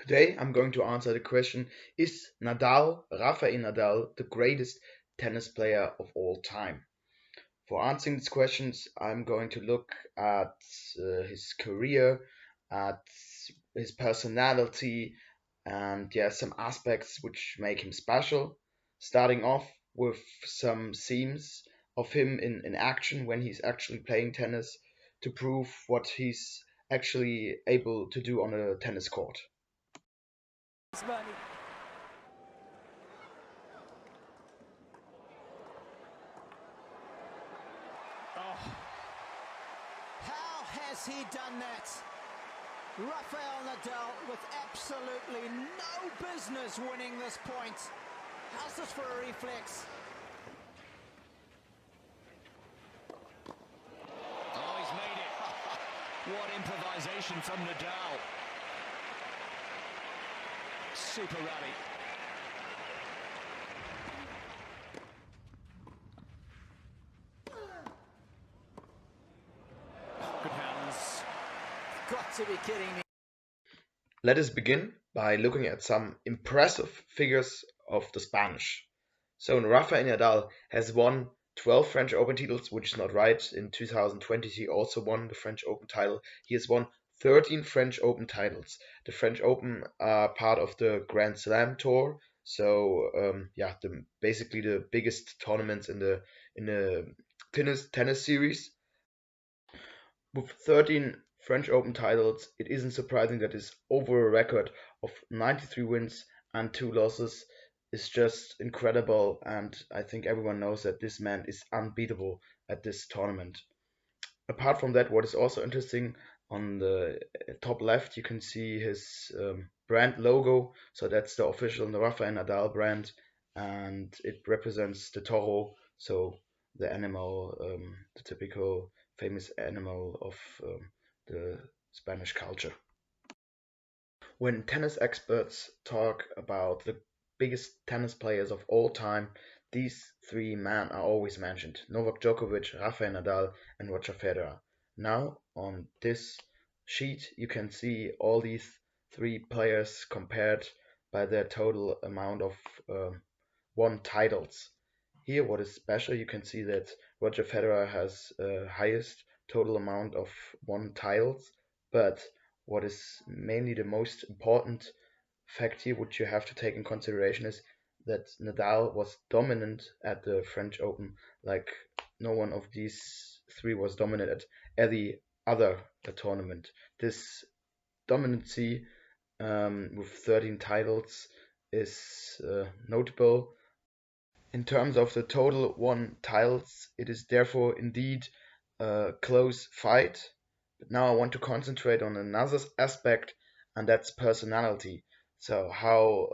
Today I'm going to answer the question: is Rafael Nadal, the greatest tennis player of all time? For answering these questions, I'm going to look at his career, at his personality, and some aspects which make him special. Starting off with some scenes of him in action when he's actually playing tennis to prove what he's actually able to do on a tennis court. How has he done that? Rafael Nadal with absolutely no business winning this point. How's this for a reflex? Oh, he's made it. What improvisation from Nadal. Super rally. Good hands. Got to be kidding me. Let us begin by looking at some impressive figures of the Spanish. So Rafael Nadal has won 12 French Open titles, which is not right. In 2020 he also won the French Open title. He has won 13 French Open titles. The French Open are part of the Grand Slam tour. So basically the biggest tournaments in the tennis series. With 13 French Open titles, it isn't surprising that his overall record of 93 wins and 2 losses is just incredible, and I think everyone knows that this man is unbeatable at this tournament. Apart from that, what is also interesting, on the top left you can see his brand logo, so that's the official Rafael Nadal brand, and it represents the toro, so the animal, the typical famous animal of the Spanish culture. When tennis experts talk about the biggest tennis players of all time, these three men are always mentioned: Novak Djokovic, Rafael Nadal, and Roger Federer. Now, on this sheet, you can see all these three players compared by their total amount of won titles. Here, what is special, you can see that Roger Federer has highest total amount of won titles, but what is mainly the most important fact here, which you have to take in consideration, is that Nadal was dominant at the French Open, like no one of these three was dominant at any other tournament. This dominancy with 13 titles is notable. In terms of the total won titles, it is therefore indeed a close fight. But now I want to concentrate on another aspect, and that's personality. So how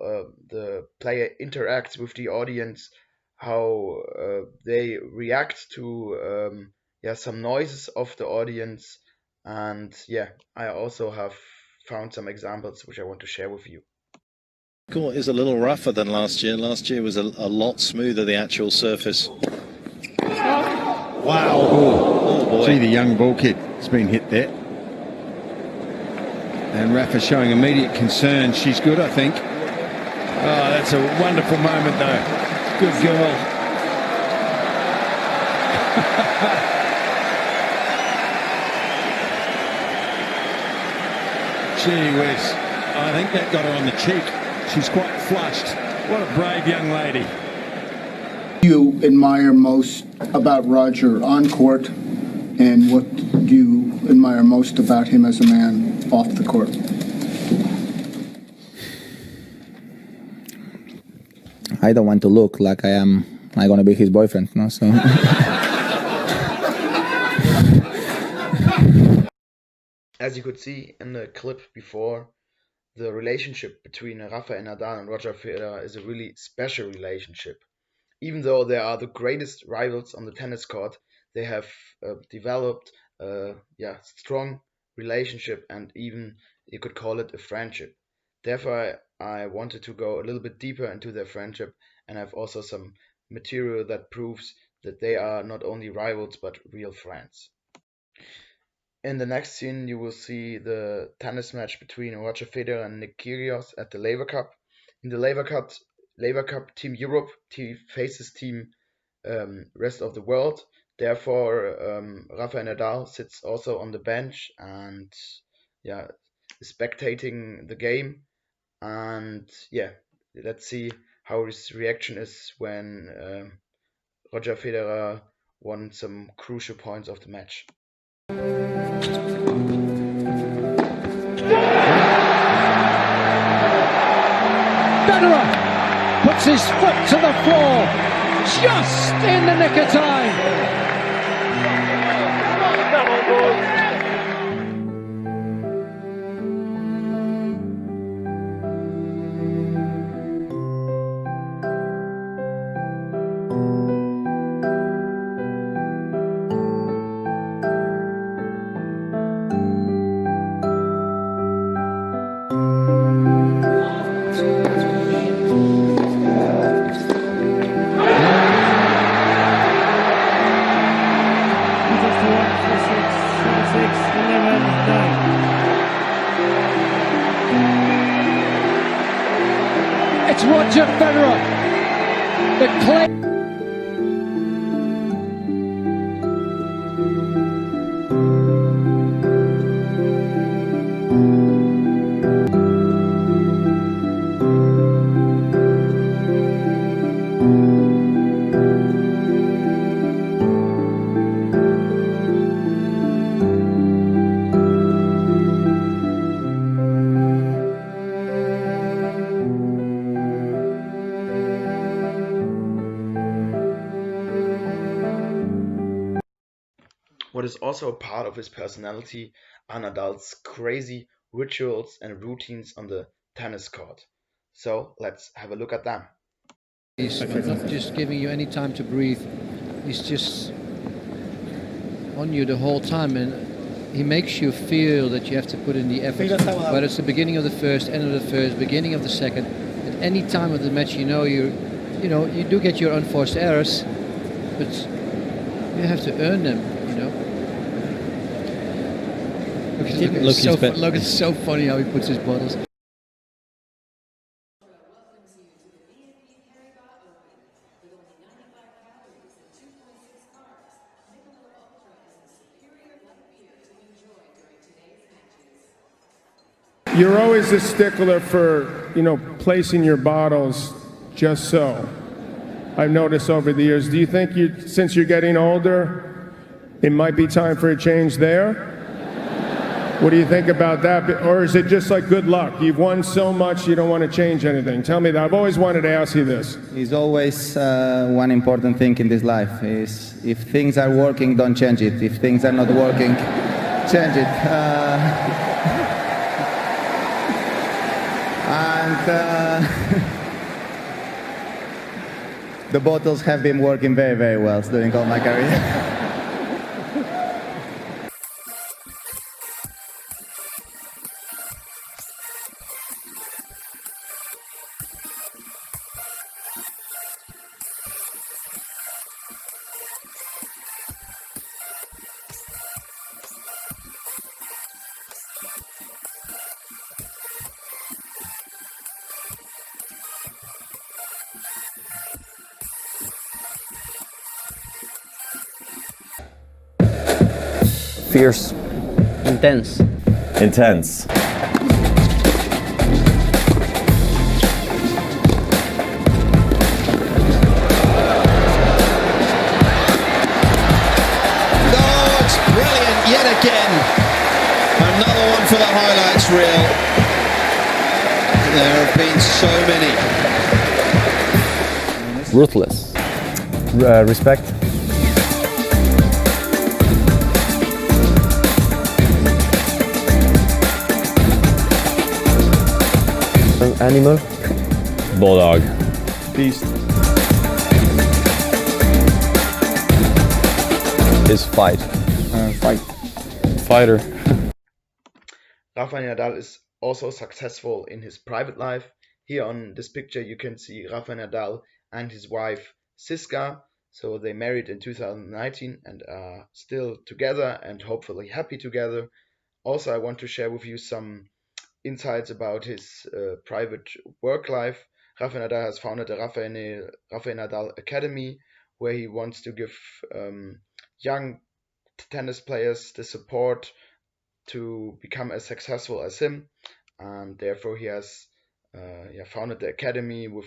the player interacts with the audience, how they react to some noises of the audience, and I also have found some examples which I want to share with you. Court is a little rougher than last year. Last year was a lot smoother, the actual surface. Wow. Oh boy. See, the young ball kid has been hit there. And Rafa showing immediate concern. She's good, I think. Oh, that's a wonderful moment, though. Good girl. Gee whiz. I think that got her on the cheek. She's quite flushed. What a brave young lady. You admire most about Roger on court, and what do you admire most about him as a man off the court? I don't want to look like I'm gonna be his boyfriend, no? So. As you could see in the clip before, the relationship between Rafael Nadal and Roger Federer is a really special relationship. Even though they are the greatest rivals on the tennis court, they have developed a strong relationship, and even you could call it a friendship. Therefore, I wanted to go a little bit deeper into their friendship, and I've also some material that proves that they are not only rivals but real friends. In the next scene, you will see the tennis match between Roger Federer and Nick Kyrgios at the Laver Cup. In the Laver Cup, Team Europe faces Team rest of the world. Therefore, Rafael Nadal sits also on the bench and is spectating the game. And let's see how his reaction is when Roger Federer won some crucial points of the match. Federer puts his foot to the floor just in the nick of time. It's Roger Federer, the clay. What is also a part of his personality are Nadal's crazy rituals and routines on the tennis court. So let's have a look at them. He's not just giving you any time to breathe. He's just on you the whole time, and he makes you feel that you have to put in the effort. Whether it's the beginning of the first, end of the first, beginning of the second, at any time of the match, you do get your unforced errors, but you have to earn them. Look, it's so funny how he puts his bottles. You're always a stickler for, placing your bottles just so. I've noticed over the years. Do you think since you're getting older, it might be time for a change there? What do you think about that? Or is it just like good luck? You've won so much, you don't want to change anything. Tell me that. I've always wanted to ask you this. It's always one important thing in this life is if things are working, don't change it. If things are not working, change it. The bottles have been working very, very well during all my career. Fierce. Intense. Intense. It's brilliant yet again. Another one for the highlights reel. There have been so many. Ruthless. Respect. Animal. Bulldog. Beast. Is fight. Fight. Fighter. Rafael Nadal is also successful in his private life. Here on this picture you can see Rafael Nadal and his wife Siska. So they married in 2019 and are still together and hopefully happy together. Also, I want to share with you some insights about his private work life. Rafael Nadal has founded the Rafael Nadal Academy, where he wants to give young tennis players the support to become as successful as him, and therefore he has founded the academy with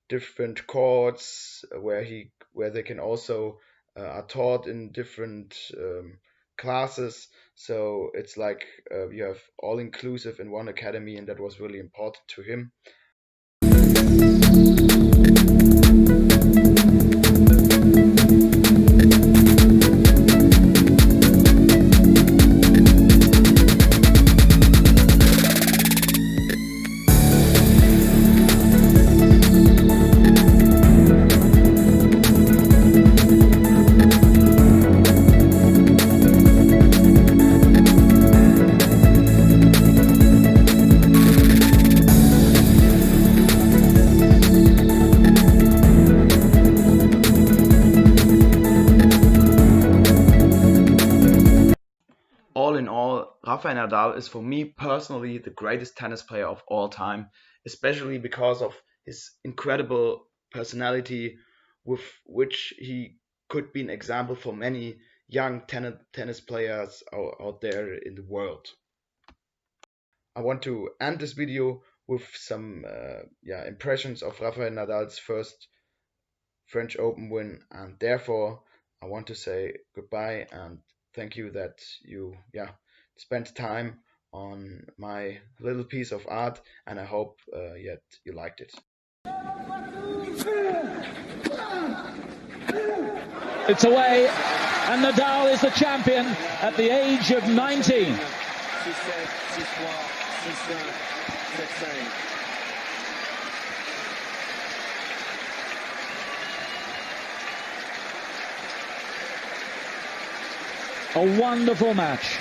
different courts where they can also are taught in different classes. So it's like you have all inclusive in one academy, and that was really important to him. All in all, Rafael Nadal is for me personally the greatest tennis player of all time, especially because of his incredible personality with which he could be an example for many young tennis players out there in the world. I want to end this video with some impressions of Rafael Nadal's first French Open win, and therefore I want to say goodbye and thank you that you spent time on my little piece of art, and I hope you liked it. It's away, and Nadal is the champion at the age of 19. A wonderful match.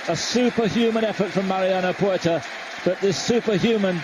A superhuman effort from Mariano Puerta, but this superhuman